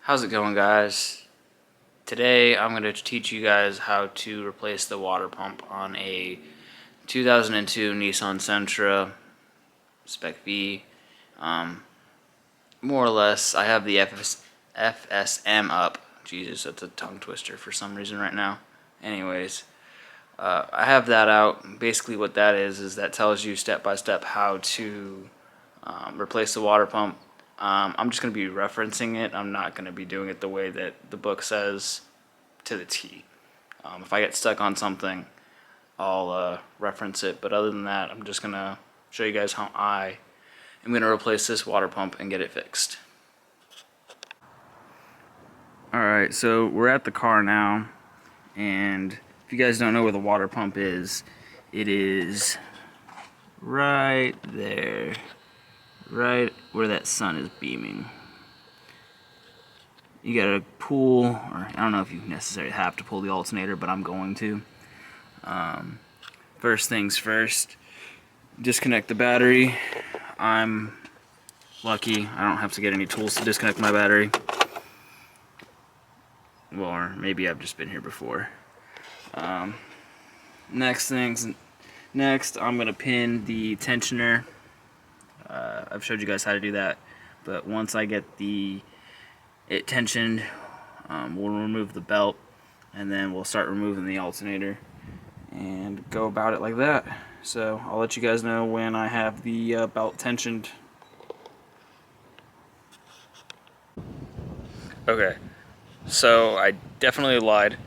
How's it going, guys? Today I'm going to teach you guys how to replace the water pump on a 2002 Nissan Sentra Spec V. More or less, I have the FSM up. Jesus, that's a tongue twister for some reason right now. Anyways, I have that out. Basically what that is that tells you step by step how to replace the water pump. I'm just going to be referencing it. I'm not going to be doing it the way that the book says to the T. If I get stuck on something, I'll reference it. But other than that, I'm just going to show you guys how I am going to replace this water pump and get it fixed. Alright, so we're at the car now. And if you guys don't know where the water pump is, it is right there. Right where that sun is beaming. You gotta pull, or I don't know if you necessarily have to pull the alternator, but I'm going to. First things first, disconnect the battery. I'm lucky, I don't have to get any tools to disconnect my battery. Well, or maybe I've just been here before. Next, I'm gonna pin the tensioner. I've showed you guys how to do that, but once I get it tensioned, we'll remove the belt, and then we'll start removing the alternator and go about it like that. So I'll let you guys know when I have the belt tensioned. Okay, so I definitely lied.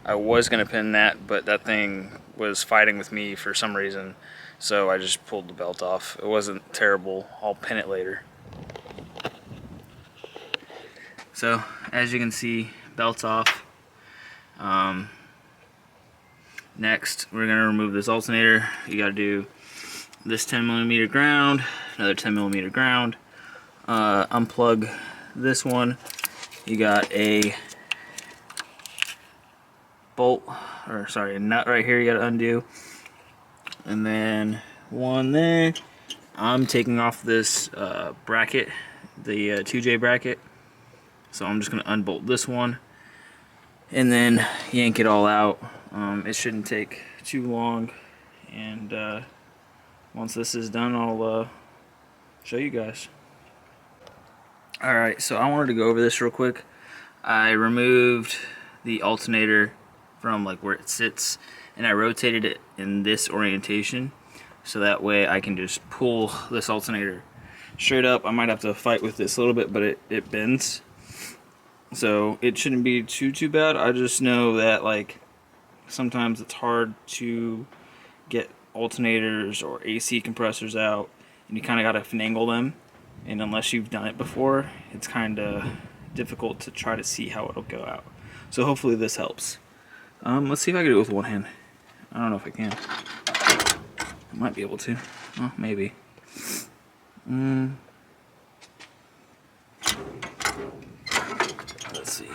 I was gonna pin that, but that thing was fighting with me for some reason, so I just pulled the belt off. It wasn't terrible. I'll pin it later. So as you can see, belt's off. Next, we're gonna remove this alternator. You gotta do this 10mm ground, another 10mm ground. Unplug this one. You got a a nut right here you gotta undo. And then one there. I'm taking off this bracket, the 2J bracket. So I'm just gonna unbolt this one and then yank it all out. It shouldn't take too long, and once this is done, I'll show you guys. Alright, so I wanted to go over this real quick. I removed the alternator from like where it sits, and I rotated it in this orientation, so that way I can just pull this alternator straight up. I might have to fight with this a little bit, but it bends. So it shouldn't be too bad. I just know that like sometimes it's hard to get alternators or AC compressors out, and you kind of got to finagle them, and unless you've done it before, it's kind of difficult to try to see how it'll go out. So hopefully this helps. Let's see if I can do it with one hand. I don't know if I can. I might be able to. Well, maybe. Let's see.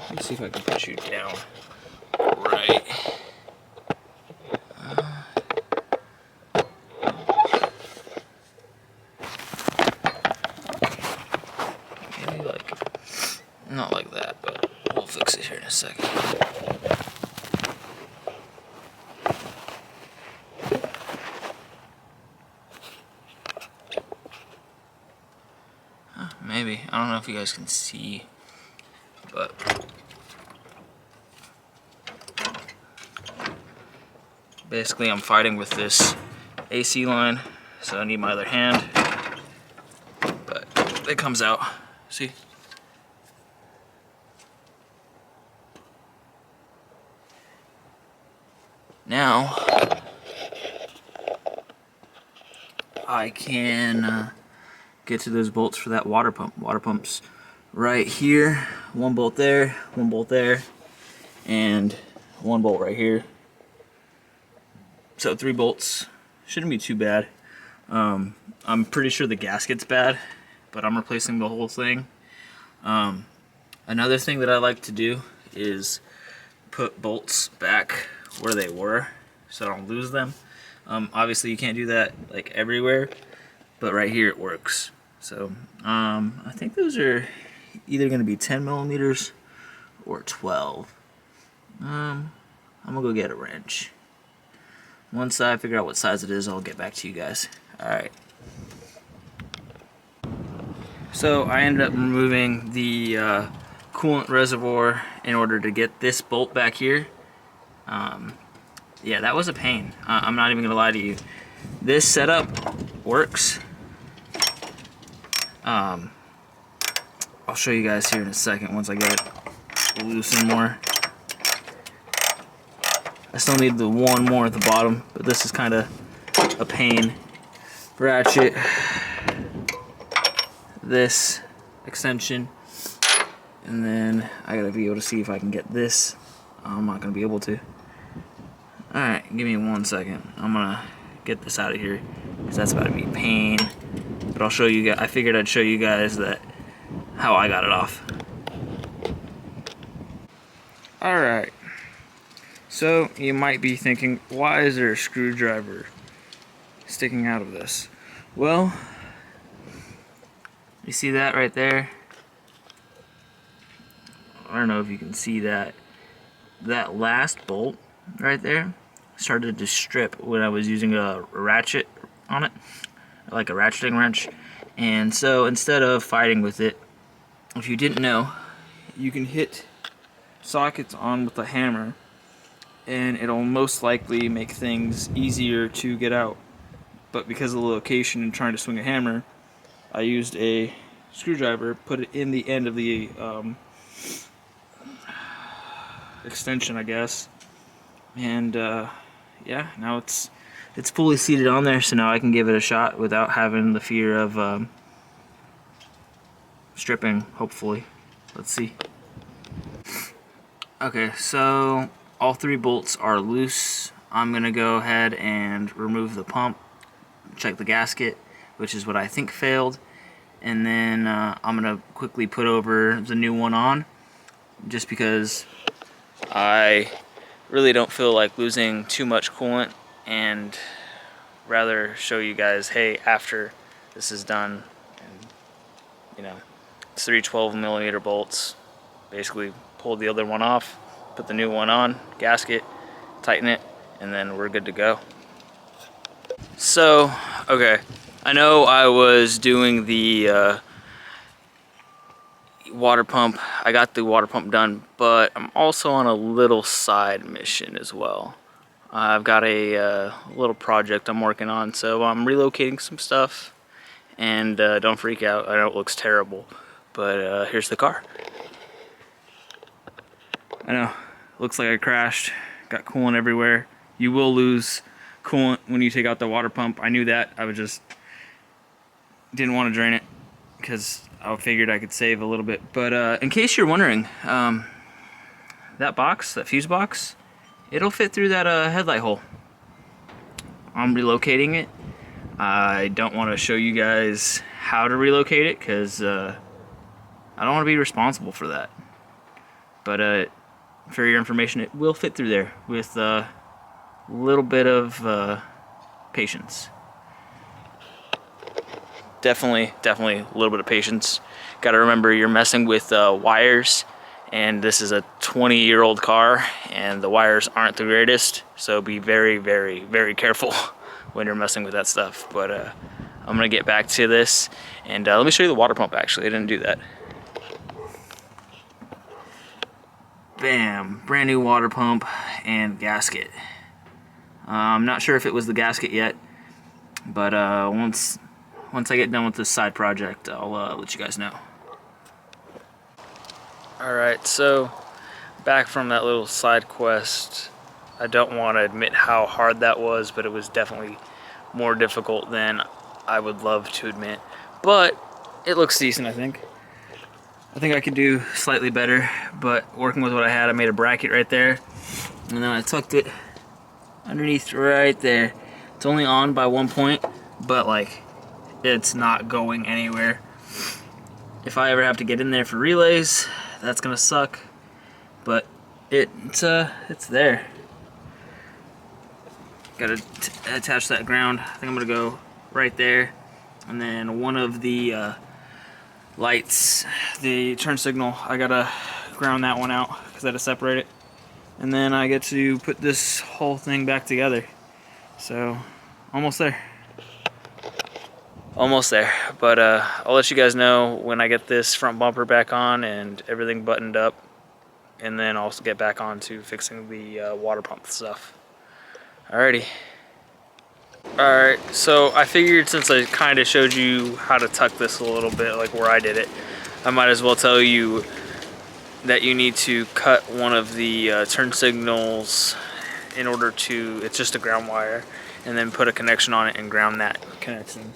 Let's see if I can push you down. Right. Maybe like, not like that, but we'll fix it here in a second. Maybe. I don't know if you guys can see, but basically I'm fighting with this AC line, so I need my other hand, but it comes out. See? Now I can get to those bolts for that water pump. Water pump's right here. One bolt there, and one bolt right here. So 3 bolts. Shouldn't be too bad. I'm pretty sure the gasket's bad, but I'm replacing the whole thing. Another thing that I like to do is put bolts back where they were so I don't lose them. Obviously you can't do that like everywhere, but right here it works. So I think those are either going to be 10 millimeters or 12. I'm gonna go get a wrench. Once I figure out what size it is, I'll get back to you guys. Alright. So I ended up removing the coolant reservoir in order to get this bolt back here. Yeah, that was a pain. I'm not even gonna lie to you. This setup works. I'll show you guys here in a second once I get it loosened more. I still need the one more at the bottom, but this is kind of a pain. Ratchet, this extension, and then I gotta be able to see if I can get this. I'm not gonna be able to. Alright, give me 1 second. I'm gonna get this out of here because that's about to be a pain. But I'll show you guys. I figured I'd show you guys that how I got it off. Alright. So you might be thinking, why is there a screwdriver sticking out of this? Well, you see that right there? I don't know if you can see that. That last bolt right there started to strip when I was using a ratchet on it, like a ratcheting wrench. And so instead of fighting with it, if you didn't know, you can hit sockets on with a hammer and it'll most likely make things easier to get out. But because of the location and trying to swing a hammer, I used a screwdriver, put it in the end of the extension, I guess, and yeah, now it's fully seated on there, so now I can give it a shot without having the fear of stripping, hopefully. Let's see. Okay, so all 3 bolts are loose. I'm gonna go ahead and remove the pump, check the gasket, which is what I think failed, and then I'm gonna quickly put over the new one on, just because I really don't feel like losing too much coolant, and rather show you guys, hey, after this is done, and you know, it's 3 12mm bolts. Basically pulled the other one off, put the new one on, gasket, tighten it, and then we're good to go. So, okay, I know I was doing the water pump. I got the water pump done, but I'm also on a little side mission as well. I've got a little project I'm working on, so I'm relocating some stuff, and don't freak out, I know it looks terrible, but here's the car. I know, looks like I crashed, got coolant everywhere. You will lose coolant when you take out the water pump. I knew that. I was just didn't want to drain it because I figured I could save a little bit. But in case you're wondering, that box, that fuse box, it'll fit through that headlight hole. I'm relocating it. I don't want to show you guys how to relocate it because I don't want to be responsible for that. But for your information, it will fit through there with a little bit of patience. Definitely a little bit of patience. Got to remember you're messing with wires, and this is a 20-year-old car, and the wires aren't the greatest, so be very careful when you're messing with that stuff. But I'm gonna get back to this, and let me show you the water pump. Actually, I didn't do that. Bam, brand new water pump and gasket. I'm not sure if it was the gasket yet, but once I get done with this side project, I'll let you guys know. Alright, so back from that little side quest. I don't want to admit how hard that was, but it was definitely more difficult than I would love to admit. But it looks decent, I think. I think I could do slightly better, but working with what I had, I made a bracket right there, and then I tucked it underneath right there. It's only on by 1 point, but like, it's not going anywhere. If I ever have to get in there for relays, that's gonna suck, but it's there. Gotta attach that ground. I think I'm gonna go right there, And then one of the lights, the turn signal, I gotta ground that one out because I had to separate it. And then I get to put this whole thing back together. So, almost there. Almost there, but I'll let you guys know when I get this front bumper back on and everything buttoned up, and then I'll also get back on to fixing the water pump stuff. Alrighty. Alright, so I figured since I kind of showed you how to tuck this a little bit, like where I did it, I might as well tell you that you need to cut one of the turn signals in order to, it's just a ground wire, and then put a connection on it and ground that connection.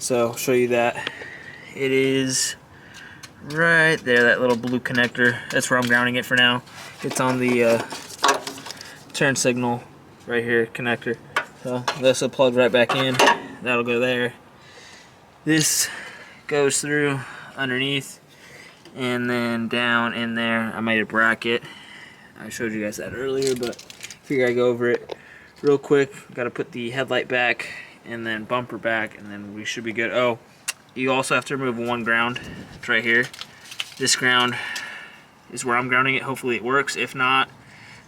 So I'll show you that. It is right there, that little blue connector. That's where I'm grounding it for now. It's on the turn signal right here connector. So this will plug right back in. That'll go there. This goes through underneath and then down in there. I made a bracket. I showed you guys that earlier, but figure I go over it real quick. Got to put the headlight back and then bumper back, and then we should be good. Oh, you also have to remove one ground. It's right here. This ground is where I'm grounding it. Hopefully it works. If not,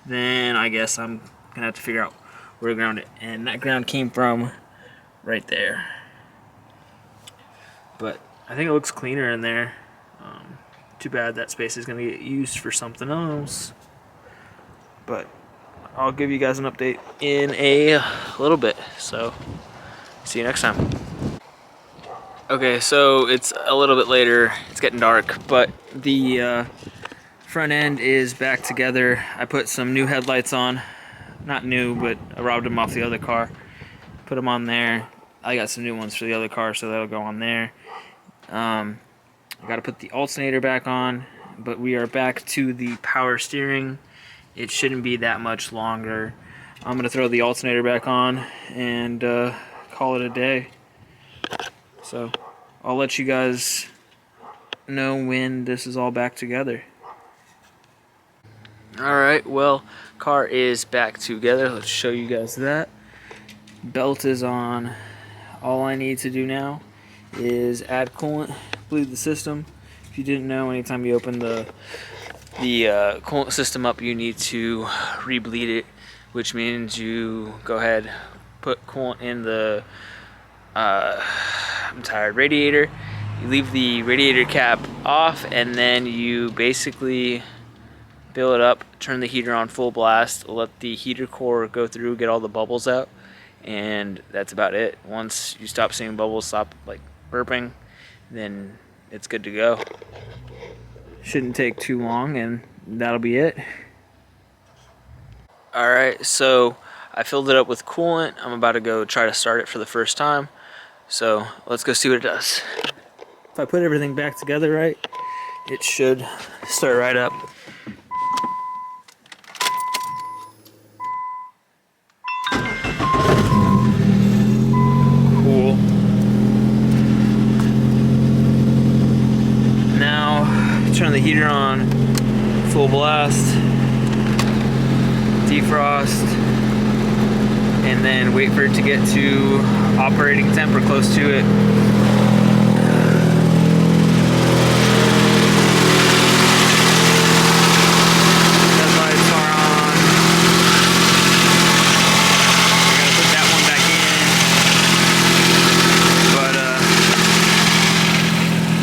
then I guess I'm gonna have to figure out where to ground it. And that ground came from right there. But I think it looks cleaner in there. Too bad that space is gonna get used for something else. But I'll give you guys an update in a little bit. So see you next time. Okay, so it's a little bit later, it's getting dark, but the front end is back together. I put some new headlights on, not new, but I robbed them off the other car. Put them on there. I got some new ones for the other car, so that'll go on there. I gotta put the alternator back on, but we are back to the power steering. It shouldn't be that much longer. I'm gonna throw the alternator back on and call it a day. So I'll let you guys know when this is all back together. Alright, well, car is back together. Let's show you guys that. Belt is on. All I need to do now is add coolant, bleed the system. If you didn't know, anytime you open the coolant system up, you need to re-bleed it, which means you go ahead, put coolant in the radiator. You leave the radiator cap off, and then you basically fill it up, turn the heater on full blast, let the heater core go through, get all the bubbles out, and that's about it. Once you stop seeing bubbles, stop like burping, then it's good to go. Shouldn't take too long, and that'll be it. Alright, so I filled it up with coolant. I'm about to go try to start it for the first time. So let's go see what it does. If I put everything back together right, it should start right up. Cool. Now turn the heater on, full blast, defrost, and then wait for it to get to operating temp or close to it. Headlights are on. I gotta put that one back in.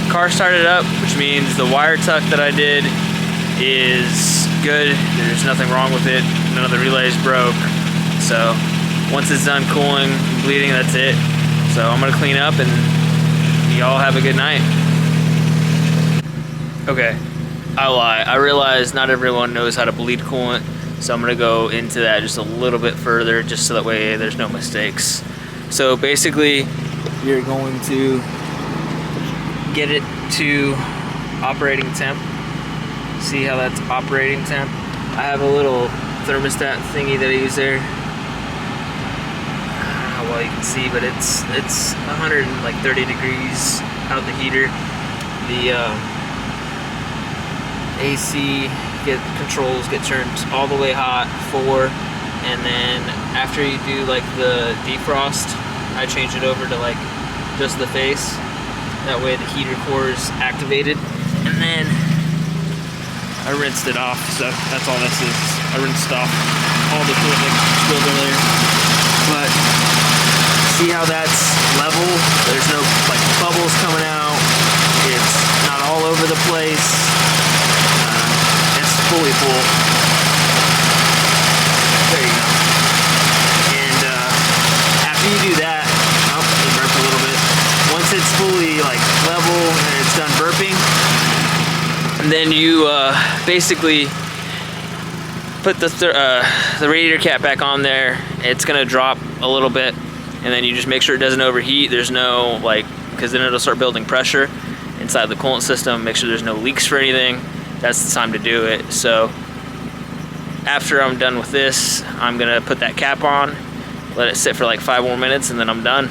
But car started up, which means the wire tuck that I did is good. There's nothing wrong with it. None of the relays broke. So once it's done cooling and bleeding, that's it. So I'm gonna clean up and y'all have a good night. Okay, I lie. I realize not everyone knows how to bleed coolant, so I'm gonna go into that just a little bit further, just so that way there's no mistakes. So basically, you're going to get it to operating temp. See how that's operating temp? I have a little thermostat thingy that I use there. Well, you can see, but it's 130 degrees out the heater. The AC controls get turned all the way hot, 4, and then after you do like the defrost, I change it over to like just the face. That way the heater core is activated. And then I rinsed it off, so that's all this is. I rinsed off all the fluid that spilled earlier. But see how that's level? There's no like bubbles coming out. It's not all over the place. It's fully full. There you go. And after you do that, oh, it burped a little bit. Once it's fully like level and it's done burping, and then you basically put the radiator cap back on there. It's gonna drop a little bit, and then you just make sure it doesn't overheat. There's no because then it'll start building pressure inside the coolant system. Make sure there's no leaks for anything. That's the time to do it. So after I'm done with this, I'm gonna put that cap on, let it sit for like 5 more minutes, and then I'm done.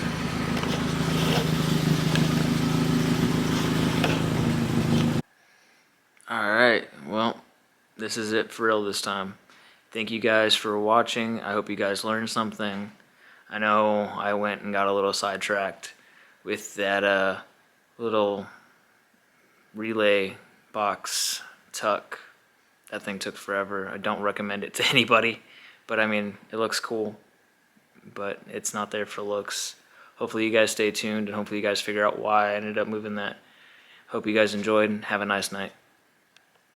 Alright, well, this is it for real this time. Thank you guys for watching. I hope you guys learned something. I know I went and got a little sidetracked with that little relay box tuck. That thing took forever. I don't recommend it to anybody, but I mean, it looks cool, but it's not there for looks. Hopefully you guys stay tuned, and hopefully you guys figure out why I ended up moving that. Hope you guys enjoyed, and have a nice night.